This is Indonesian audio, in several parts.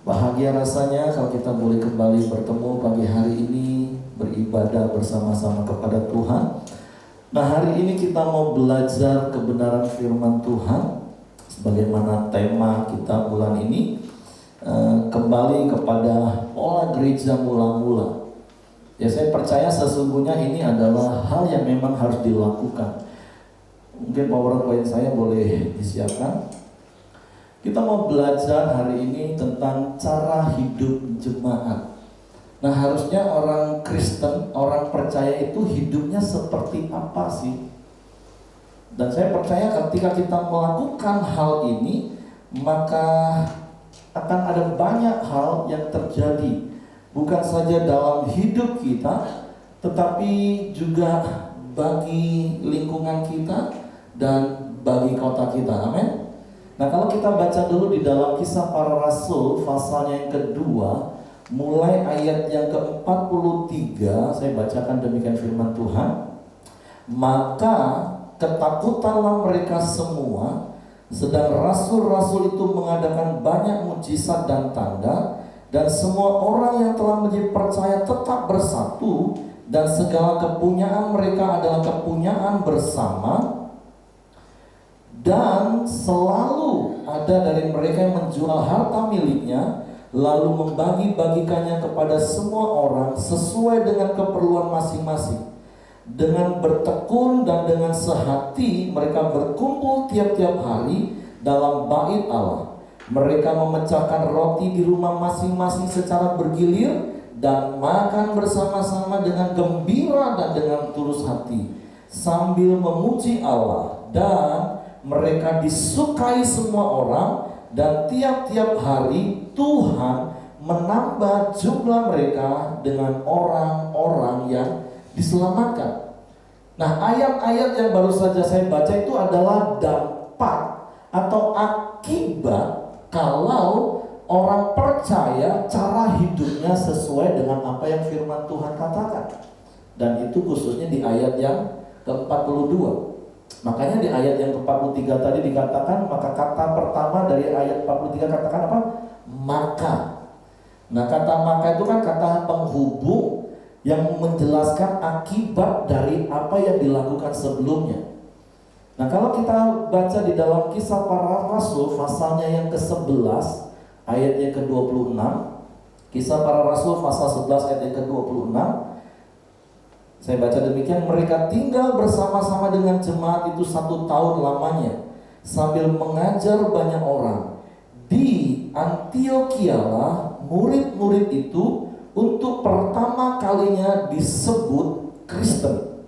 Bahagia rasanya kalau kita boleh kembali bertemu pagi hari ini, beribadah bersama-sama kepada Tuhan. Nah, hari ini kita mau belajar kebenaran firman Tuhan. Sebagaimana tema kita bulan ini, kembali kepada pola gereja mula-mula. Ya, saya percaya sesungguhnya ini adalah hal yang memang harus dilakukan. Mungkin PowerPoint saya boleh disiapkan. Kita mau belajar hari ini tentang cara hidup jemaat. Nah, harusnya orang Kristen, orang percaya itu hidupnya seperti apa sih? Dan saya percaya ketika kita melakukan hal ini, maka akan ada banyak hal yang terjadi. Bukan saja dalam hidup kita, tetapi juga bagi lingkungan kita dan bagi kota kita. Amin. Nah, kalau kita baca dulu di dalam Kisah Para Rasul pasalnya yang kedua, mulai ayat yang ke-43, saya bacakan demikian firman Tuhan. Maka ketakutanlah mereka semua, sedang rasul-rasul itu mengadakan banyak mujizat dan tanda, dan semua orang yang telah menjadi percaya tetap bersatu, dan segala kepunyaan mereka adalah kepunyaan bersama. Dan selalu ada dari mereka yang menjual harta miliknya, lalu membagi-bagikannya kepada semua orang sesuai dengan keperluan masing-masing. Dengan bertekun dan dengan sehati mereka berkumpul tiap-tiap hari dalam bait Allah. Mereka memecahkan roti di rumah masing-masing secara bergilir dan makan bersama-sama dengan gembira dan dengan tulus hati, sambil memuji Allah. Dan mereka disukai semua orang, dan tiap-tiap hari Tuhan menambah jumlah mereka dengan orang-orang yang diselamatkan. Nah, ayat-ayat yang baru saja saya baca itu adalah dampak atau akibat kalau orang percaya cara hidupnya sesuai dengan apa yang firman Tuhan katakan. Dan itu khususnya di ayat yang ke-42. Makanya di ayat yang ke-43 tadi dikatakan, maka kata pertama dari ayat 43 katakan apa? Maka. Nah, kata maka itu kan kata penghubung yang menjelaskan akibat dari apa yang dilakukan sebelumnya. Nah, kalau kita baca di dalam Kisah Para Rasul pasalnya yang ke-11 ayat yang ke-26, Kisah Para Rasul pasal 11 ayat yang ke-26, saya baca demikian, mereka tinggal bersama-sama dengan jemaat itu 1 tahun lamanya, sambil mengajar banyak orang. Di Antiokhia lah murid-murid itu untuk pertama kalinya disebut Kristen.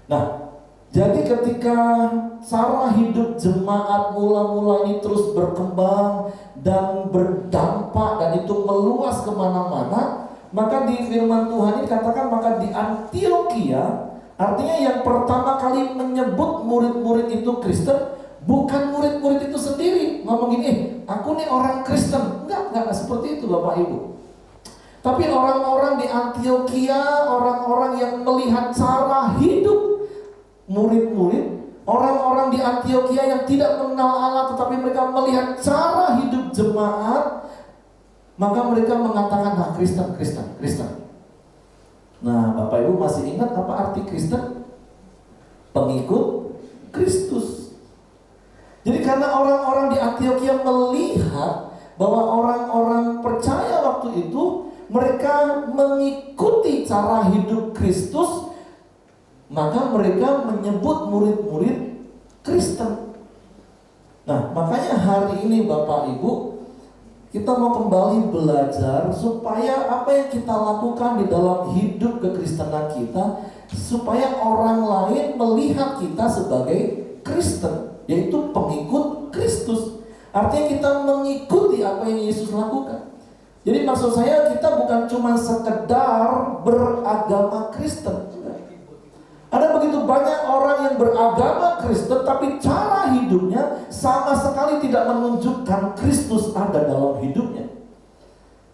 Nah, jadi ketika cara hidup jemaat mula-mula ini terus berkembang dan berdampak dan itu meluas kemana-mana, maka di firman Tuhan ini katakan, maka di Antiokhia, artinya yang pertama kali menyebut murid-murid itu Kristen, bukan murid-murid itu sendiri ngomong gini, aku nih orang Kristen. Enggak seperti itu Bapak Ibu. Tapi orang-orang di Antiokhia, orang-orang yang melihat cara hidup murid-murid, orang-orang di Antiokhia yang tidak mengenal Allah, tetapi mereka melihat cara hidup jemaat, maka mereka mengatakan, nah Kristen. Nah, Bapak Ibu masih ingat apa arti Kristen? Pengikut Kristus. Jadi karena orang-orang di Antiokhia melihat bahwa orang-orang percaya waktu itu mereka mengikuti cara hidup Kristus, maka mereka menyebut murid-murid Kristen. Nah, makanya hari ini Bapak Ibu, kita mau kembali belajar supaya apa yang kita lakukan di dalam hidup kekristenan kita, supaya orang lain melihat kita sebagai Kristen, yaitu pengikut Kristus. Artinya kita mengikuti apa yang Yesus lakukan. Jadi maksud saya, kita bukan cuma sekedar beragama Kristen. Ada begitu banyak orang yang beragama Kristen, tapi cara hidupnya sama sekali tidak menunjukkan Kristus ada dalam hidupnya.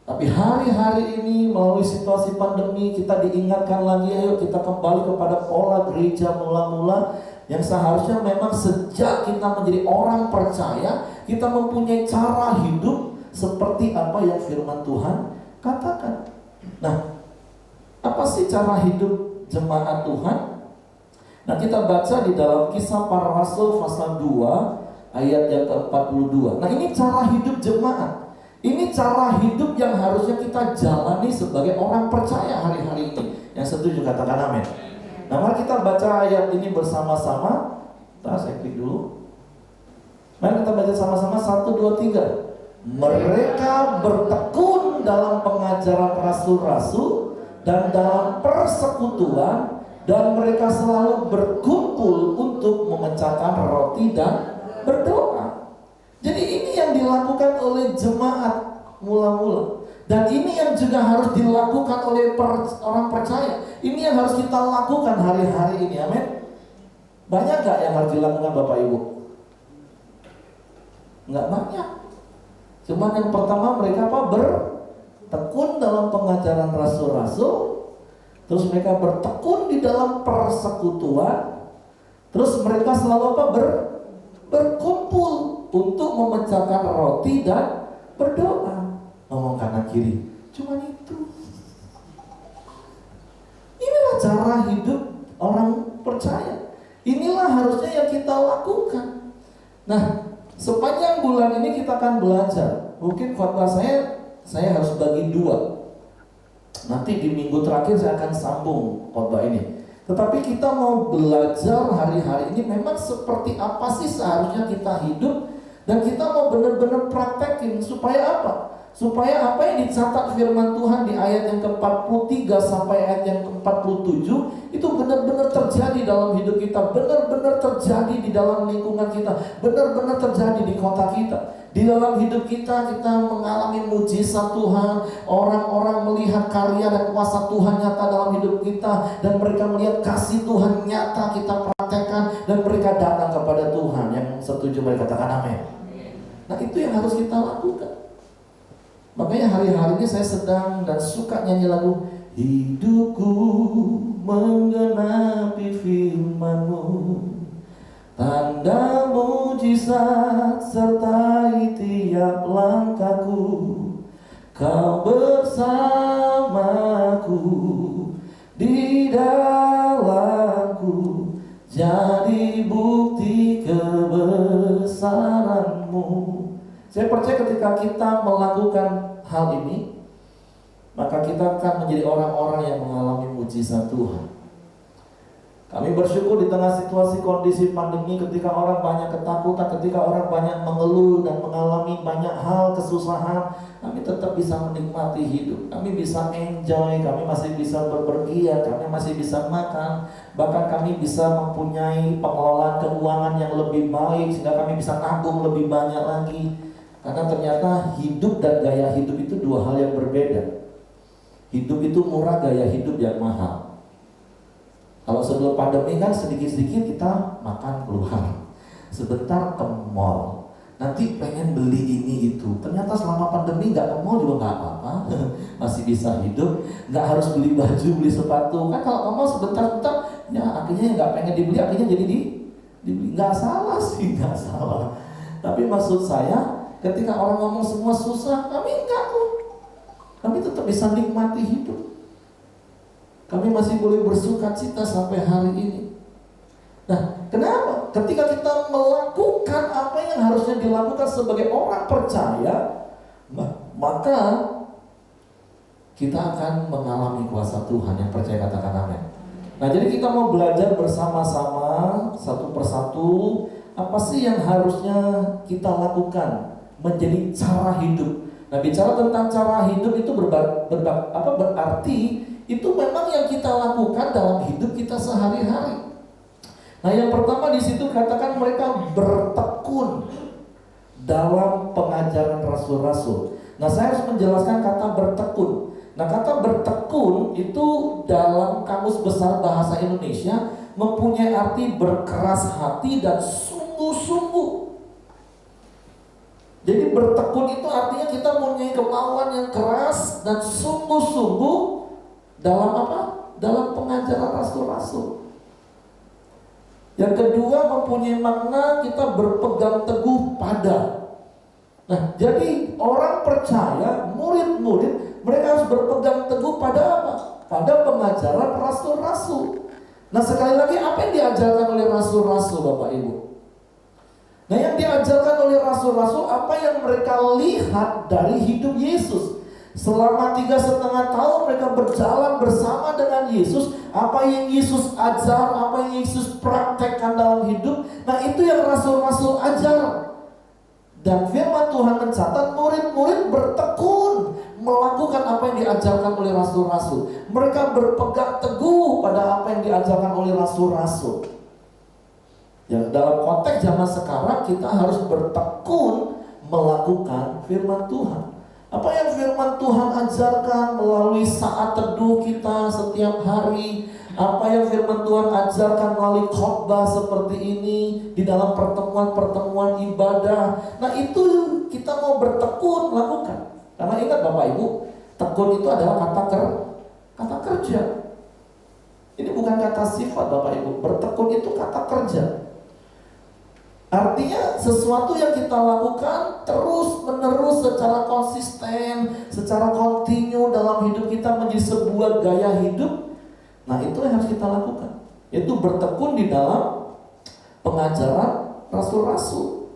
Tapi hari-hari ini melalui situasi pandemi, kita diingatkan lagi, ayo kita kembali kepada pola gereja mula-mula yang seharusnya memang sejak kita menjadi orang percaya, kita mempunyai cara hidup seperti apa yang firman Tuhan katakan. Nah, apa sih cara hidup jemaat Tuhan? Nah, kita baca di dalam Kisah Para Rasul pasal 2 ayat yang ke-42. Nah, ini cara hidup jemaat. Ini cara hidup yang harusnya kita jalani sebagai orang percaya hari-hari ini. Yang setuju katakan amin. Nah, mari kita baca ayat ini bersama-sama. Saya klik dulu. Mari kita baca sama-sama 1, 2, 3. Mereka bertekun dalam pengajaran rasul-rasul dan dalam persekutuan, dan mereka selalu berkumpul untuk memecahkan roti dan berdoa. Jadi ini yang dilakukan oleh jemaat mula-mula, dan ini yang juga harus dilakukan oleh orang percaya. Ini yang harus kita lakukan hari-hari ini, amin. Banyak gak yang harus dilakukan Bapak Ibu? Nggak banyak. Cuma yang pertama mereka apa? Bertekun dalam pengajaran rasul-rasul, terus mereka bertekun di dalam persekutuan, terus mereka selalu apa? Berkumpul untuk memecahkan roti dan berdoa. Ngomong kanan kiri, cuma itu. Inilah cara hidup orang percaya. Inilah harusnya yang kita lakukan. Nah, sepanjang bulan ini kita akan belajar. Mungkin khotbah saya harus bagi 2. Nanti di minggu terakhir saya akan sambung khotbah ini. Tetapi kita mau belajar hari-hari ini memang seperti apa sih seharusnya kita hidup. Dan kita mau benar-benar praktekin supaya apa? Supaya apa yang dicatat firman Tuhan di ayat yang ke-43 sampai ayat yang ke-47 itu benar-benar terjadi dalam hidup kita, benar-benar terjadi di dalam lingkungan kita, benar-benar terjadi di kota kita. Di dalam hidup kita mengalami mujizat Tuhan, orang-orang melihat karya dan kuasa Tuhan nyata dalam hidup kita, dan mereka melihat kasih Tuhan nyata kita praktekkan, dan mereka datang kepada Tuhan. Yang setuju mereka katakan amin. Nah, itu yang harus kita lakukan. Makanya hari-hari ini saya sedang dan suka nyanyi lagu Hidupku menggenapi firman-Mu, tanda mujizat sertai tiap langkahku, Kau bersamaku di dalamku, jadi bukti kebesaran-Mu. Saya percaya ketika kita melakukan hal ini, maka kita akan menjadi orang-orang yang mengalami mujizat Tuhan. Kami bersyukur di tengah situasi kondisi pandemi, ketika orang banyak ketakutan, ketika orang banyak mengeluh dan mengalami banyak hal kesusahan, kami tetap bisa menikmati hidup. Kami bisa enjoy, kami masih bisa berpergian, kami masih bisa makan, bahkan kami bisa mempunyai pengelolaan keuangan yang lebih baik sehingga kami bisa nabung lebih banyak lagi. Karena ternyata hidup dan gaya hidup itu 2 hal yang berbeda. Hidup itu murah, gaya hidup yang mahal. Kalau sebelum pandemi kan sedikit-sedikit kita makan keluar, sebentar ke mall, nanti pengen beli ini itu. Ternyata selama pandemi nggak ke mall juga nggak apa-apa, masih bisa hidup. Nggak harus beli baju, beli sepatu. Kan kalau ke mall sebentar-sebentar, ya akhirnya nggak pengen dibeli, akhirnya jadi dibeli. Nggak salah sih, nggak salah. Tapi maksud saya, ketika orang ngomong semua susah, kami enggak kok. Kami tetap bisa nikmati hidup. Kami masih boleh bersukacita sampai hari ini. Nah, kenapa? Ketika kita melakukan apa yang harusnya dilakukan sebagai orang percaya, maka kita akan mengalami kuasa Tuhan. Yang percaya katakan amin. Nah, jadi kita mau belajar bersama-sama satu persatu apa sih yang harusnya kita lakukan menjadi cara hidup. Nah, bicara tentang cara hidup itu berarti itu memang yang kita lakukan dalam hidup kita sehari-hari. Nah, yang pertama di situ katakan mereka bertekun dalam pengajaran rasul-rasul. Nah, saya harus menjelaskan kata bertekun. Nah, kata bertekun itu dalam Kamus Besar Bahasa Indonesia mempunyai arti berkeras hati dan sungguh-sungguh. Jadi bertekun itu artinya kita mempunyai kemauan yang keras dan sungguh-sungguh dalam apa? Dalam pengajaran rasul-rasul. Yang kedua mempunyai makna kita berpegang teguh pada. Nah, jadi orang percaya, murid-murid, mereka harus berpegang teguh pada apa? Pada pengajaran rasul-rasul. Nah, sekali lagi, apa yang diajarkan oleh rasul-rasul, Bapak Ibu? Nah, yang diajarkan oleh rasul-rasul, apa yang mereka lihat dari hidup Yesus. Selama 3,5 tahun mereka berjalan bersama dengan Yesus. Apa yang Yesus ajar, apa yang Yesus praktekkan dalam hidup, nah itu yang rasul-rasul ajar. Dan firman Tuhan mencatat murid-murid bertekun melakukan apa yang diajarkan oleh rasul-rasul. Mereka berpegang teguh pada apa yang diajarkan oleh rasul-rasul. Ya, dalam konteks zaman sekarang kita harus bertekun melakukan firman Tuhan. Apa yang firman Tuhan ajarkan melalui saat teduh kita setiap hari, apa yang firman Tuhan ajarkan melalui khotbah seperti ini, di dalam pertemuan-pertemuan ibadah. Nah, itu kita mau bertekun lakukan. Karena ingat Bapak Ibu, tekun itu adalah kata kerja. Ini bukan kata sifat Bapak Ibu. Bertekun itu kata kerja. Artinya sesuatu yang kita lakukan terus menerus secara konsisten, secara kontinu dalam hidup kita menjadi sebuah gaya hidup. Nah, itu yang harus kita lakukan, yaitu bertekun di dalam pengajaran rasul-rasul,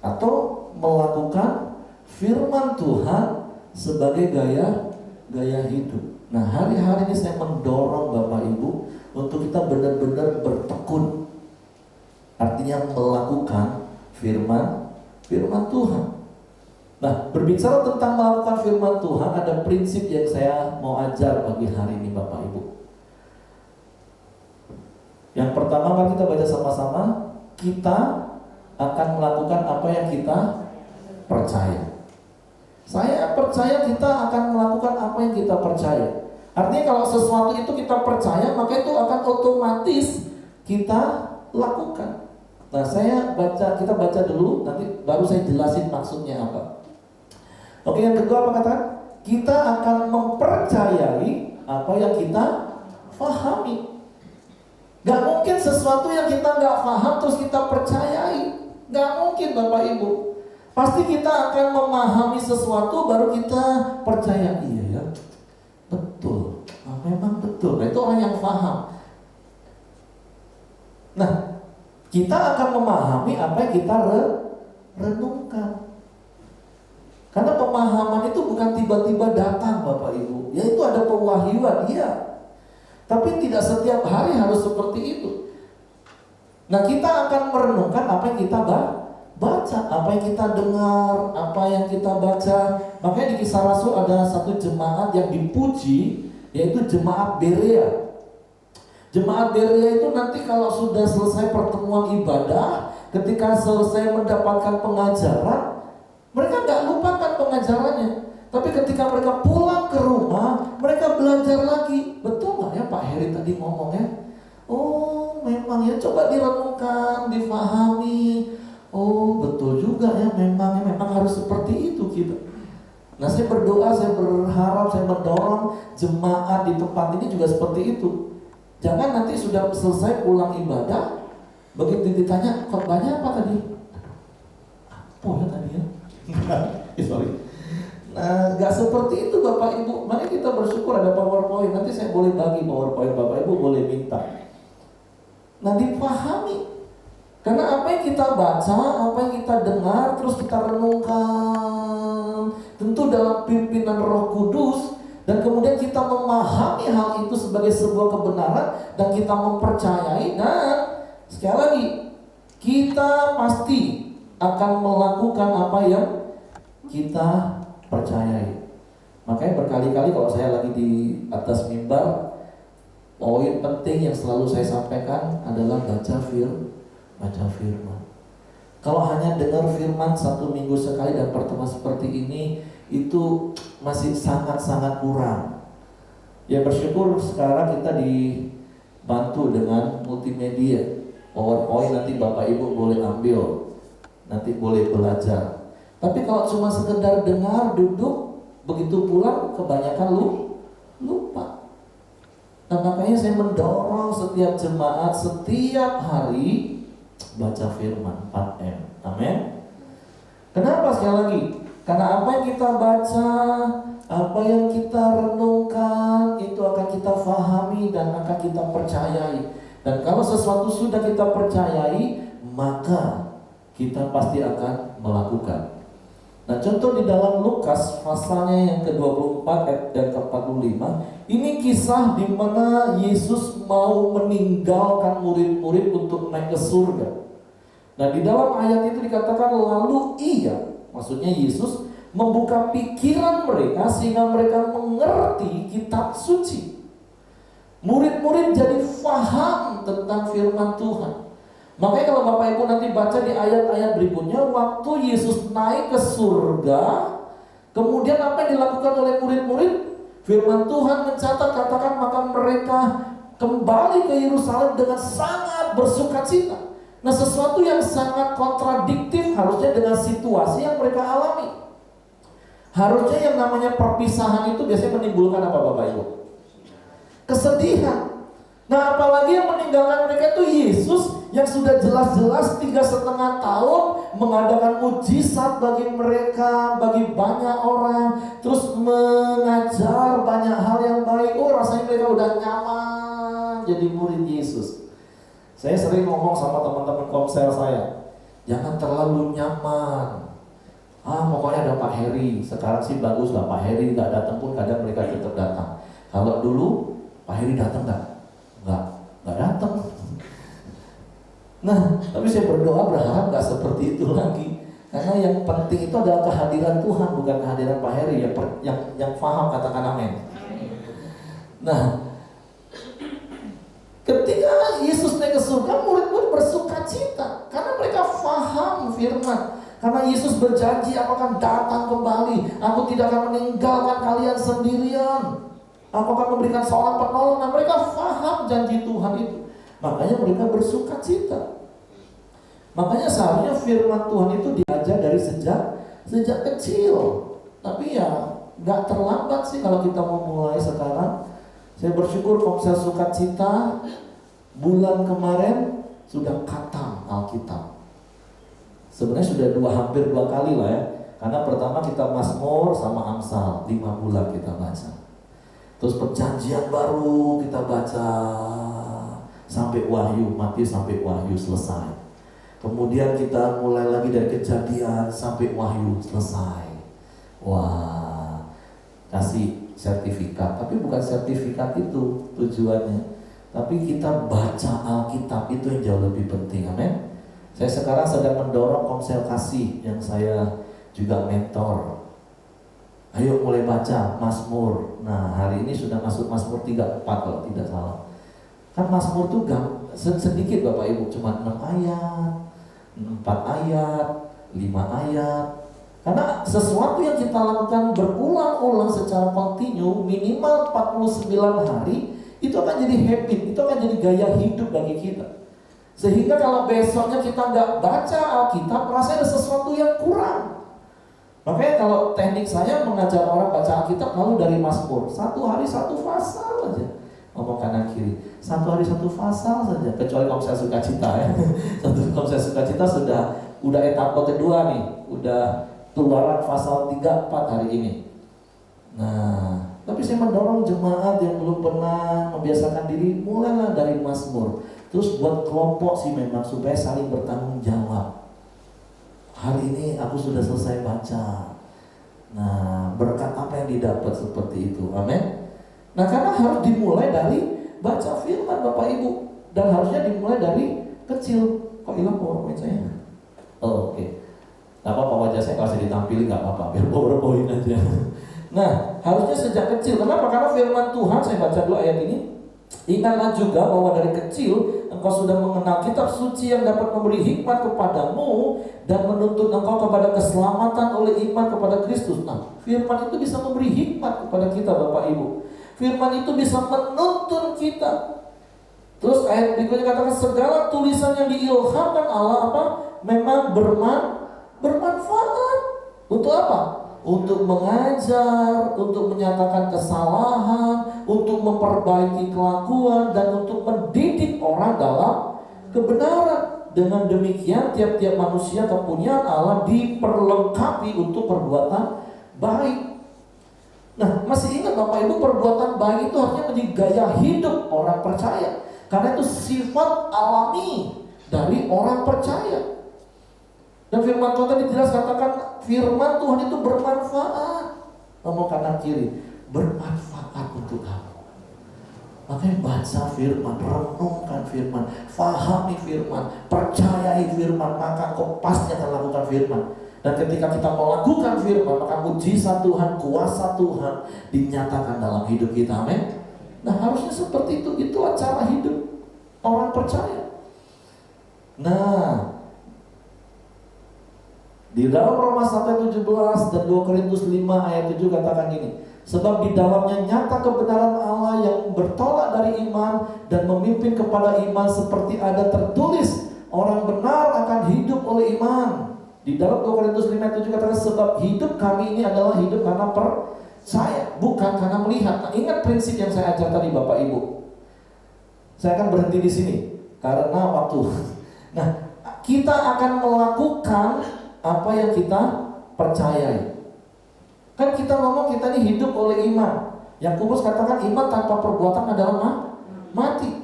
atau melakukan firman Tuhan sebagai gaya hidup. Nah, hari-hari ini saya mendorong Bapak Ibu untuk kita benar-benar bertekun. Artinya melakukan firman Tuhan. Nah, berbicara tentang melakukan firman Tuhan, ada prinsip yang saya mau ajar bagi hari ini Bapak Ibu. Yang pertama, mari kita baca sama-sama. Kita akan melakukan apa yang kita percaya. Saya percaya kita akan melakukan apa yang kita percaya. Artinya kalau sesuatu itu kita percaya, maka itu akan otomatis kita lakukan. Nah, kita baca dulu, nanti baru saya jelasin maksudnya apa. Oke, yang kedua apa kata? Kita akan mempercayai apa yang kita fahami. Gak mungkin sesuatu yang kita gak paham terus kita percayai. Gak mungkin Bapak Ibu. Pasti kita akan memahami sesuatu baru kita percaya. Iya ya, betul. Nah, memang betul. Nah, itu orang yang paham. Nah, kita akan memahami apa yang kita renungkan. Karena pemahaman itu bukan tiba-tiba datang Bapak Ibu. Ya, itu ada pewahyuan, iya. Tapi tidak setiap hari harus seperti itu. Nah, kita akan merenungkan apa yang kita baca, apa yang kita dengar, apa yang kita baca. Makanya di Kisah Rasul ada satu jemaat yang dipuji, yaitu jemaat Berea. Jemaat Berea itu nanti kalau sudah selesai pertemuan ibadah, ketika selesai mendapatkan pengajaran, mereka gak lupakan pengajarannya. Tapi ketika mereka pulang ke rumah, mereka belajar lagi. Betul gak ya Pak Heri tadi ngomongnya? Oh, memang ya, coba direnungkan, difahami. Oh, betul juga ya, memang harus seperti itu kita. Nah, saya berdoa, saya berharap, saya mendorong jemaat di tempat ini juga seperti itu. Jangan nanti sudah selesai pulang ibadah, begitu ditanya, khotbahnya apa tadi? Apa ya tadi ya? Sorry. Nah, gak seperti itu Bapak Ibu. Mari kita bersyukur ada PowerPoint. Nanti saya boleh bagi PowerPoint, Bapak Ibu boleh minta. Nah, dipahami. Karena apa yang kita baca, apa yang kita dengar, terus kita renungkan, tentu dalam pimpinan Roh Kudus. Dan kemudian kita memahami hal itu sebagai sebuah kebenaran, dan kita mempercayai. Dan sekali lagi, kita pasti akan melakukan apa yang kita percayai. Makanya berkali-kali kalau saya lagi di atas mimbar, poin penting yang selalu saya sampaikan adalah baca firman. Kalau hanya dengar firman 1 minggu sekali dan pertemuan seperti ini, itu masih sangat-sangat kurang. Ya, bersyukur sekarang kita dibantu dengan multimedia. PowerPoint nanti Bapak Ibu boleh ambil, nanti boleh belajar. Tapi kalau cuma sekedar dengar, duduk, begitu pulang kebanyakan lupa. Nah, makanya saya mendorong setiap jemaat setiap hari baca firman 4M. Amin. Kenapa? Sekali lagi, karena apa yang kita baca, apa yang kita renungkan, itu akan kita fahami dan akan kita percayai. Dan kalau sesuatu sudah kita percayai, maka kita pasti akan melakukan. Nah, contoh di dalam Lukas pasalnya yang ke-24 ayat dan ke-45, ini kisah di mana Yesus mau meninggalkan murid-murid untuk naik ke surga. Nah, di dalam ayat itu dikatakan lalu ia, maksudnya Yesus membuka pikiran mereka sehingga mereka mengerti kitab suci. Murid-murid jadi faham tentang firman Tuhan. Makanya kalau Bapak Ibu nanti baca di ayat-ayat berikutnya, waktu Yesus naik ke surga, kemudian apa yang dilakukan oleh murid-murid? Firman Tuhan mencatat, katakan maka mereka kembali ke Yerusalem dengan sangat bersukacita. Nah, sesuatu yang sangat kontradiktif harusnya dengan situasi yang mereka alami. Harusnya yang namanya perpisahan itu biasanya menimbulkan apa Bapak Ibu? Kesedihan. Nah, apalagi yang meninggalkan mereka itu Yesus yang sudah jelas-jelas 3,5 tahun mengadakan mujizat bagi mereka, bagi banyak orang, terus mengajar banyak hal yang baik. Oh, rasanya mereka udah nyaman jadi murid Yesus. Saya sering ngomong sama teman-teman komsel saya, jangan terlalu nyaman. Pokoknya ada Pak Heri. Sekarang sih bagus lah, Pak Heri nggak datang pun kadang mereka tetap datang. Kalau dulu Pak Heri datang nggak datang. Nah, tapi saya berdoa berharap nggak seperti itu lagi. Karena yang penting itu adalah kehadiran Tuhan, bukan kehadiran Pak Heri. Yang paham katakan amin. Nah, ketika Yesus naik ke surga, murid-murid bersukacita karena mereka paham firman. Karena Yesus berjanji aku akan datang kembali, aku tidak akan meninggalkan kalian sendirian, aku akan memberikan seorang penolong. Nah, mereka paham janji Tuhan itu, makanya mereka bersukacita. Makanya seharusnya firman Tuhan itu diajar dari sejak kecil. Tapi ya nggak terlambat sih kalau kita mau mulai sekarang. Saya bersyukur Komsel Sukacita bulan kemarin sudah khatam Alkitab. Sebenarnya sudah hampir 2 kali lah ya. Karena pertama kita Mazmur sama Amsal 5 bulan kita baca. Terus perjanjian baru kita baca sampai Wahyu, Matius sampai Wahyu selesai. Kemudian kita mulai lagi dari Kejadian sampai Wahyu selesai. Wah, kasih sertifikat. Tapi bukan sertifikat itu tujuannya, tapi kita baca Alkitab itu yang jauh lebih penting. Amin. Saya sekarang sedang mendorong Komsel Kasih yang saya juga mentor. Ayo mulai baca Mazmur. Nah, hari ini sudah masuk Mazmur 34 kalau tidak salah. Kan Mazmur itu sedikit Bapak Ibu, cuma 6 ayat, 4 ayat, 5 ayat. Karena sesuatu yang kita lakukan berulang-ulang secara kontinu minimal 49 hari, itu akan jadi habit, itu akan jadi gaya hidup bagi kita. Sehingga kalau besoknya kita nggak baca Alkitab, rasanya ada sesuatu yang kurang. Makanya kalau teknik saya mengajar orang baca Alkitab lalu dari Mazmur, 1 hari 1 pasal aja. Ngomong kanan kiri, 1 hari 1 pasal saja. Kecuali kalau saya Sukacita ya. Kalau saya Sukacita udah etapa kedua nih, udah keluaran pasal 3-4 hari ini. Nah, tapi saya mendorong jemaat yang belum pernah membiasakan diri, mulailah dari Mazmur. Terus buat kelompok sih memang supaya saling bertanggung jawab. Hari ini aku sudah selesai baca. Nah, berkat apa yang didapat seperti itu. Amin. Nah, karena harus dimulai dari baca firman Bapak Ibu, dan harusnya dimulai dari kecil. Kok hilang PowerPoint saya? Oh, oke. Gak apa-apa, wajah saya kalau saya ditampilin gak apa-apa, biar PowerPoint aja. Nah, harusnya sejak kecil. Kenapa? Karena firman Tuhan, saya baca dulu ayat ini. Ingatlah juga bahwa dari kecil engkau sudah mengenal kitab suci yang dapat memberi hikmat kepadamu dan menuntut engkau kepada keselamatan oleh iman kepada Kristus. Nah, firman itu bisa memberi hikmat kepada kita Bapak Ibu. Firman itu bisa menuntun kita. Terus ayat berikutnya katakan segala tulisan yang diilhamkan Allah apa? Memang bermanfaat. Untuk apa? Untuk mengajar, untuk menyatakan kesalahan, untuk memperbaiki kelakuan, dan untuk mendidik orang dalam kebenaran. dengan demikian tiap-tiap manusia kepunyaan Allah diperlengkapi untuk perbuatan baik. Nah, masih ingat Bapak Ibu, perbuatan baik itu harusnya menjadi gaya hidup orang percaya. Karena itu sifat alami dari orang percaya. Dan firman Tuhan tadi jelas katakan, firman Tuhan itu bermanfaat. Ngomong kanan kiri, bermanfaat untuk kamu. Makanya baca firman, renungkan firman, fahami firman, percayai firman, maka kau pasti akan lakukan firman. Dan ketika kita melakukan firman, maka mujizat Tuhan, kuasa Tuhan dinyatakan dalam hidup kita. Amin. Nah, harusnya seperti itu. Itu cara hidup orang percaya. Nah, di dalam Roma 1:17 dan 2 Korintus 5 ayat 7 katakan gini, sebab di dalamnya nyata kebenaran Allah yang bertolak dari iman dan memimpin kepada iman, seperti ada tertulis, orang benar akan hidup oleh iman. Di dalam 2 Korintus 5:7 katakan, sebab hidup kami ini adalah hidup karena percaya, bukan karena melihat. Nah, ingat prinsip yang saya ajar tadi Bapak Ibu. Saya akan berhenti di sini karena waktu. Nah, kita akan melakukan apa yang kita percayai. Kan kita ngomong kita ini hidup oleh iman. Yakobus katakan iman tanpa perbuatan adalah mati.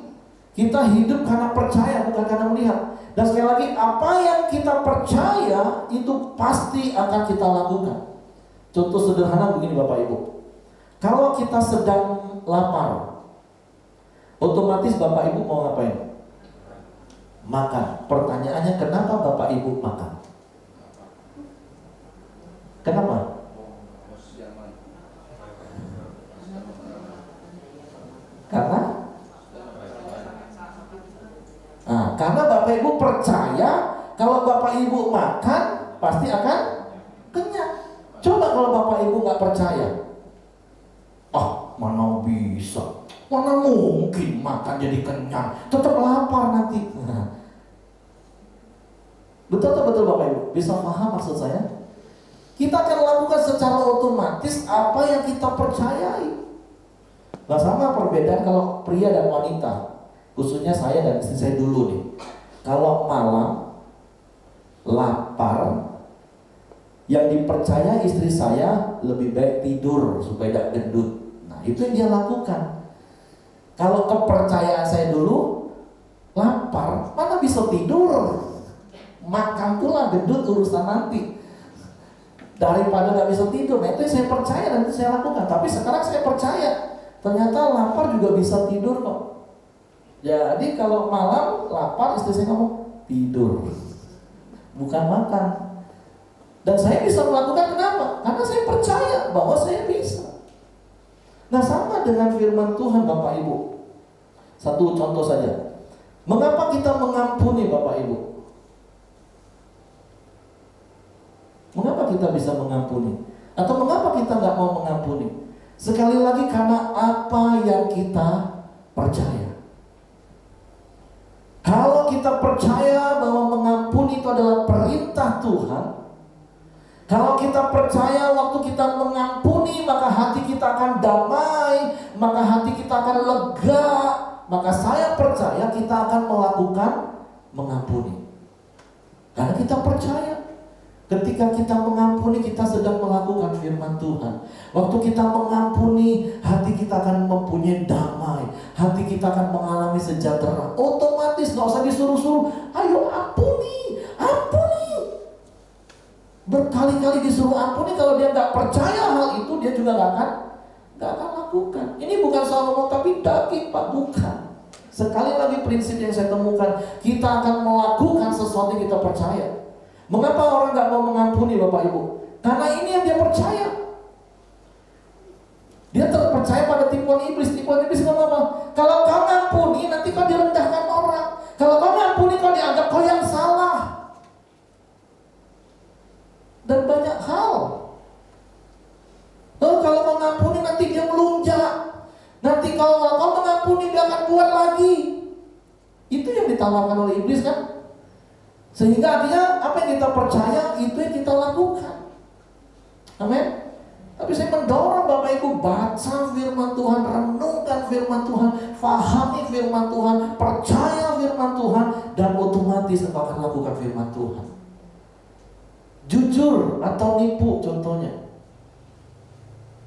Kita hidup karena percaya, bukan karena melihat. Dan sekali lagi, apa yang kita percaya itu pasti akan kita lakukan. Contoh sederhana begini Bapak Ibu. Kalau kita sedang lapar, otomatis Bapak Ibu mau ngapain? Makan. Pertanyaannya, kenapa Bapak Ibu makan? Kenapa? Karena Bapak Ibu percaya kalau Bapak Ibu makan pasti akan kenyang. Coba kalau Bapak Ibu nggak percaya, mana bisa, mana mungkin makan jadi kenyang, tetap lapar nanti. Betul Bapak Ibu, bisa paham maksud saya? Kita akan lakukan secara otomatis apa yang kita percayai. Nah, sama perbedaan kalau pria dan wanita. Khususnya saya dan istri saya dulu nih. Kalau malam lapar, yang dipercaya istri saya lebih baik tidur supaya tidak gendut. Nah, itu yang dia lakukan. Kalau kepercayaan saya dulu, lapar, mana bisa tidur? Makan pula gendut urusan nanti. Daripada tidak bisa tidur, nah itu yang saya percaya dan itu saya lakukan. Tapi sekarang saya percaya, ternyata lapar juga bisa tidur kok. Jadi kalau malam lapar, istri saya ngomong tidur, bukan makan. Dan saya bisa melakukan, kenapa? Karena saya percaya bahwa saya bisa. Nah, sama dengan firman Tuhan Bapak Ibu. Satu contoh saja. Mengapa kita mengampuni Bapak Ibu? Mengapa kita bisa mengampuni? Atau mengapa kita nggak mau mengampuni? Sekali lagi, karena apa yang kita percaya. Kalau kita percaya bahwa mengampuni itu adalah perintah Tuhan, kalau kita percaya waktu kita mengampuni maka hati kita akan damai, maka hati kita akan lega, maka saya percaya kita akan melakukan mengampuni. Karena kita percaya ketika kita mengampuni, kita sedang melakukan firman Tuhan. Waktu kita mengampuni, hati kita akan mempunyai damai, hati kita akan mengalami sejahtera. Otomatis, gak usah disuruh-suruh, ayo ampuni, ampuni. Berkali-kali disuruh ampuni, kalau dia gak percaya hal itu, dia juga gak akan lakukan. Ini bukan soal ngomong tapi daging Pak, bukan. Sekali lagi prinsip yang saya temukan, kita akan melakukan sesuatu yang kita percaya. Mengapa orang gak mau mengampuni Bapak Ibu? Karena ini yang dia percaya. Dia terpercaya pada tipuan iblis. Tipuan iblis ngomong apa? Kalau kau ngampuni, nanti kau direndahkan orang. Kalau kau ngampuni, kau dianggap kau yang salah. Dan banyak hal. Kalau kau ngampuni, nanti dia melunjak. Nanti kalau kau mengampuni, dia akan buat lagi. Itu yang ditawarkan oleh iblis kan? Sehingga artinya apa yang kita percaya itu yang kita lakukan. Amin. Tapi saya mendorong Bapak Ibu baca firman Tuhan, renungkan firman Tuhan, fahami firman Tuhan, percaya firman firman Tuhan dan otomatis engkau akan lakukan firman Tuhan. Jujur atau nipu contohnya.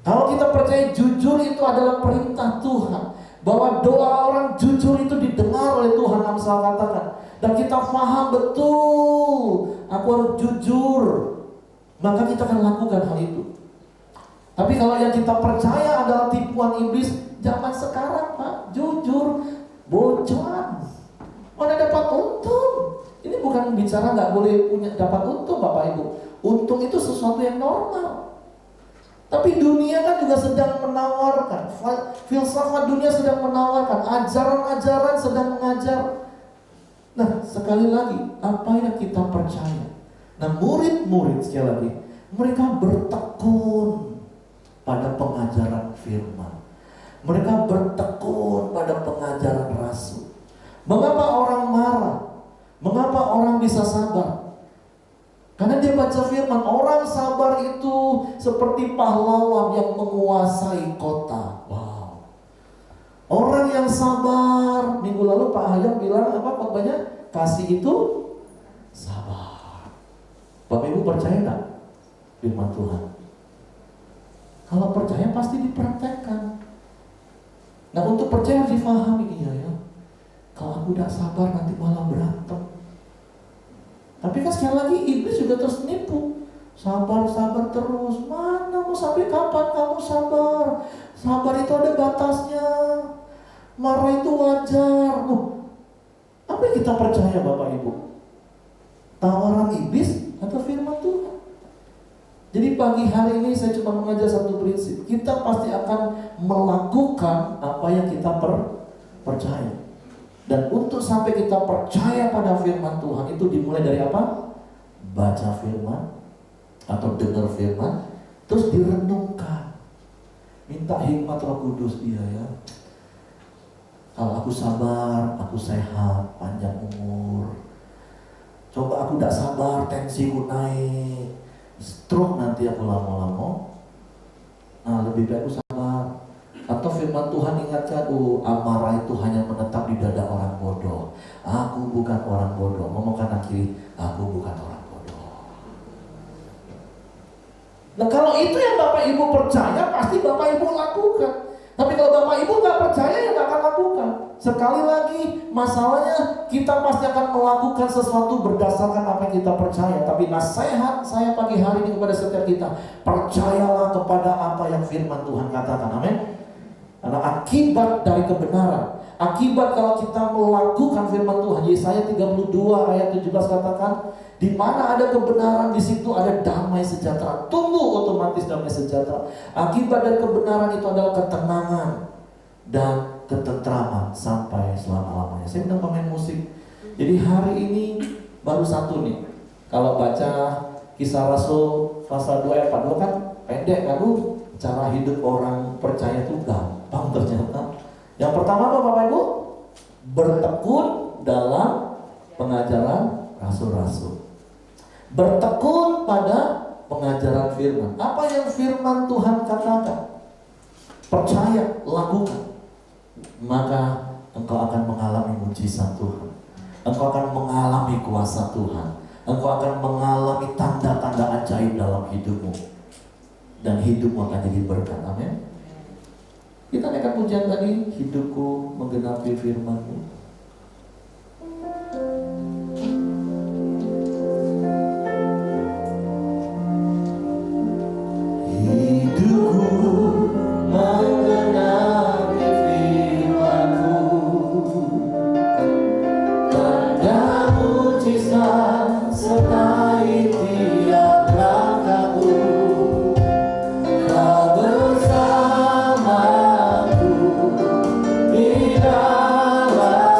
Kalau kita percaya jujur itu adalah perintah Tuhan, bahwa doa orang jujur itu didengar oleh Tuhan, Amsal katakan, dan kita paham betul aku harus jujur, maka kita akan lakukan hal itu. Tapi kalau yang kita percaya adalah tipuan iblis zaman sekarang, Pak, jujur, bocoran, mana dapat untung? Ini bukan bicara nggak boleh punya dapat untung, Bapak Ibu. Untung itu sesuatu yang normal. Tapi dunia kan juga sedang menawarkan, filsafat dunia sedang menawarkan, ajaran-ajaran sedang mengajar. Nah, sekali lagi, apa yang kita percaya? Nah, murid-murid sekali lagi, mereka bertekun pada pengajaran firman. Mereka bertekun pada pengajaran rasul. Mengapa orang marah? Mengapa orang bisa sabar? Karena dia baca firman. Orang sabar itu seperti pahlawan yang menguasai kota. Wow. Orang yang sabar. Minggu lalu Pak Hayam bilang apa khotbahnya? Kasih itu sabar. Bapak Ibu percaya nggak firman Tuhan? Kalau percaya pasti dipraktekkan. Nah, untuk percaya harus difahami. Iya ya, kalau aku tidak sabar nanti malah berantem. Tapi kan sekali lagi iblis juga terus nipu. Sabar terus. Mana mau sampai kapan kamu sabar? Sabar itu ada batasnya. Marah itu wajar. Apa yang kita percaya Bapak Ibu? Tawaran iblis atau firman Tuhan? Jadi pagi hari ini saya cuma mengajar satu prinsip. Kita pasti akan melakukan apa yang kita percaya. Dan untuk sampai kita percaya pada firman Tuhan itu dimulai dari apa? Baca firman atau dengar firman, terus direnungkan. Minta hikmat Roh Kudus dia ya. Kalau aku sabar, aku sehat, panjang umur. Coba aku tidak sabar, tensiku naik, stroke nanti aku lama-lama. Nah, lebih baik aku sabar. Atau firman Tuhan ingatkan, amarah itu hanya menetap di dada orang bodoh. Aku bukan orang bodoh. Ngomong kanan kiri, aku bukan orang bodoh. Nah, kalau itu yang Bapak Ibu percaya, pasti Bapak Ibu lakukan. Tapi kalau Bapak Ibu nggak percaya, ya nggak akan lakukan. Sekali lagi, masalahnya kita pasti akan melakukan sesuatu berdasarkan apa yang kita percaya. Tapi nasihat saya pagi hari ini kepada setiap kita, percayalah kepada apa yang firman Tuhan katakan. Amin. Karena akibat dari kebenaran, akibat kalau kita melakukan firman Tuhan, Yesaya 32 ayat 17 katakan, di mana ada kebenaran di situ ada damai sejahtera. Tumbuh otomatis damai sejahtera. Akibat dari kebenaran itu adalah ketenangan dan ketentraman sampai selama-lamanya. Saya bilang pemain musik. Jadi hari ini baru satu nih. Kalau baca Kisah Rasul pasal 2 ayat 42 kan pendek kan, cara hidup orang percaya itu gampang ternyata. Yang pertama apa Bapak Ibu? Bertekun dalam pengajaran rasul-rasul. Bertekun pada pengajaran firman. Apa yang firman Tuhan katakan, percaya, lakukan. Maka engkau akan mengalami mujizat Tuhan. Engkau akan mengalami kuasa Tuhan. Engkau akan mengalami tanda-tanda ajaib dalam hidupmu. Dan hidupmu akan jadi berkat. Amin. Kita naikkan pujian tadi, hidupku menggenapi firman-Mu. Hidupku menggenapi firman-Mu. Tanda mujizat sertai tiap langkahku. Bersamaku di dalam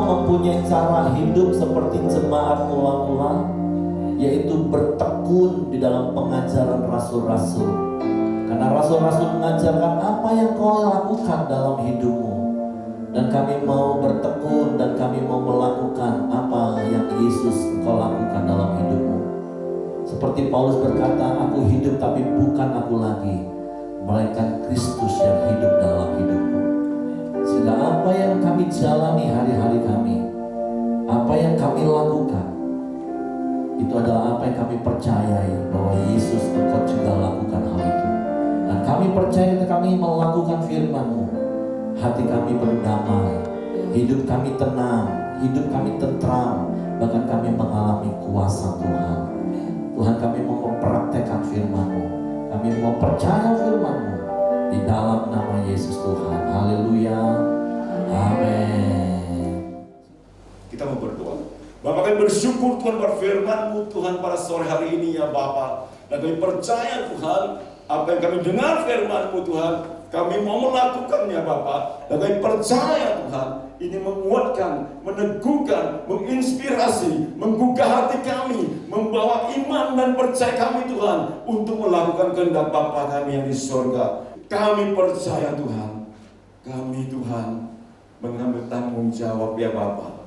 mempunyai cara hidup seperti jemaat mula-mula, yaitu bertekun di dalam pengajaran rasul-rasul. Karena rasul-rasul mengajarkan apa yang kau lakukan dalam hidupmu. Dan kami mau bertekun dan kami mau melakukan apa yang Yesus kau lakukan dalam hidupmu. Seperti Paulus berkata, aku hidup tapi bukan aku lagi, melainkan Kristus yang hidup dalam hidupku. Sehingga apa yang kami jalani hari-hari kami, apa yang kami lakukan, itu adalah apa yang kami percayai bahwa Yesus engkau juga lakukan hal itu. Dan kami percaya ketika kami melakukan firman-Mu, hati kami berdamai, hidup kami tenang, hidup kami tentram, bahkan kami mengalami kuasa Tuhan. Tuhan, kami mau mempraktekkan firman-Mu, kami mau percaya firman-Mu di dalam nama Yesus Tuhan. Haleluya, amin. Kita mau berdoa. Bapak, kami bersyukur Tuhan berfirman-Mu Tuhan pada sore hari ini ya Bapak. Dan kami percaya Tuhan, apa yang kami dengar firman-Mu Tuhan, kami mau melakukannya Bapak. Dan kami percaya Tuhan, ini menguatkan, meneguhkan, menginspirasi, menggugah hati kami, membawa iman dan percaya kami Tuhan untuk melakukan kehendak Bapa kami yang di surga. Kami percaya Tuhan, kami Tuhan mengambil tanggung jawab ya Bapa.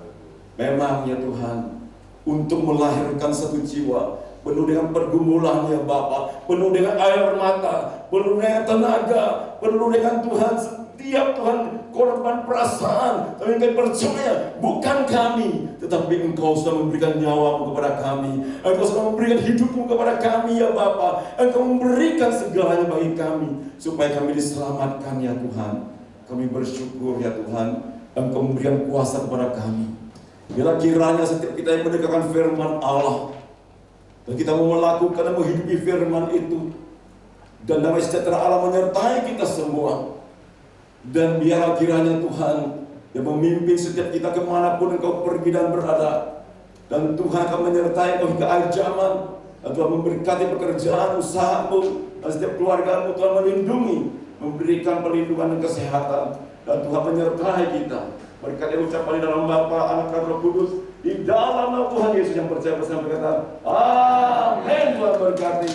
Memang ya Tuhan, untuk melahirkan satu jiwa penuh dengan pergumulan ya Bapa, penuh dengan air mata, penuh dengan tenaga, penuh dengan Tuhan setiap Tuhan korban perasaan. Tapi kami percaya bukan kami, tetapi Engkau sudah memberikan nyawa-Mu kepada kami. Engkau sudah memberikan hidup-Mu kepada kami ya Bapa. Engkau memberikan segalanya bagi kami supaya kami diselamatkan ya Tuhan. Kami bersyukur ya Tuhan, Engkau memberikan kuasa kepada kami. Bila kiranya setiap kita yang mendengarkan firman Allah dan kita mau melakukan dan menghidupi firman itu, dan damai sejahtera Allah menyertai kita semua. Dan biarlah kiranya Tuhan yang memimpin setiap kita kemanapun Engkau pergi dan berada. Dan Tuhan akan menyertai Engkau hingga akhir zaman. Dan Tuhan memberkati pekerjaan, usahamu, dan setiap keluargamu. Tuhan melindungi, memberikan perlindungan dan kesehatan. Dan Tuhan menyertai kita. Berkat yang ucapan di dalam Bapa, Anak, dan Roh Kudus, di dalam nama Tuhan Yesus yang percaya bersama berkata, amin. Tuhan berkati.